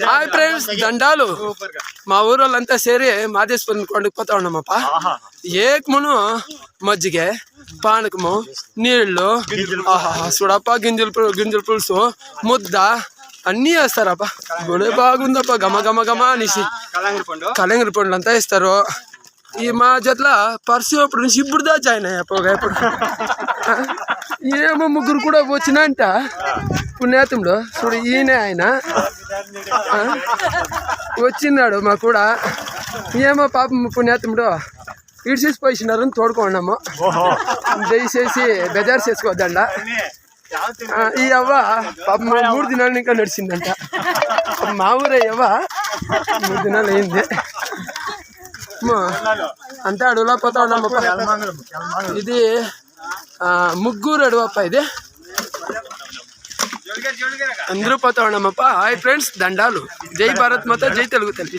Hi friends, దండాలు. మా ఊరోళ్ళంతా సేరి మాదేశ్వరం కొండకు పోతా ఉన్నామప్ప. ఏకమును మజ్జిగే, పానకము, నీళ్లు, చూడప్ప, గింజల పులుసు, ముద్ద అన్నీ వేస్తారప్ప. గుడి బాగుందప్ప, గమ గమ గమ అనేసి కలంగరి పండ్లు అంతా ఇస్తారు. ఈ మా జట్ల పర్సు అప్పుడు నుంచి ఇప్పుడు దా జాయిన్ అయ్యా. ఎప్పుడు ఏమో ముగ్గురు కూడా వచ్చినంట పుణ్యాతంలో. చూడు, ఈయన ఆయన వచ్చిన్నాడు మా కూడా. ఏమో పాపం పుణ్యాతముడు ఇడిసేసి పోయినారని తోడుకున్నాము. దయచేసి బెజార్ చేసుకోవద్దండ. ఈ అవ్వ పాపం 3 దినాలు ఇంకా నడిచిందంట. మా ఊరే అవ్వ 3 దినాలు అయింది. అంతా అడవులా పోతా ఉన్నామప్ప. ఇది ముగ్గురు అడవప్ప. ఇది అందరూ పోతా ఉన్నామప్ప. హాయ్ ఫ్రెండ్స్, దండాలు. జై భారత్ మాత, జై తెలుగు తల్లి.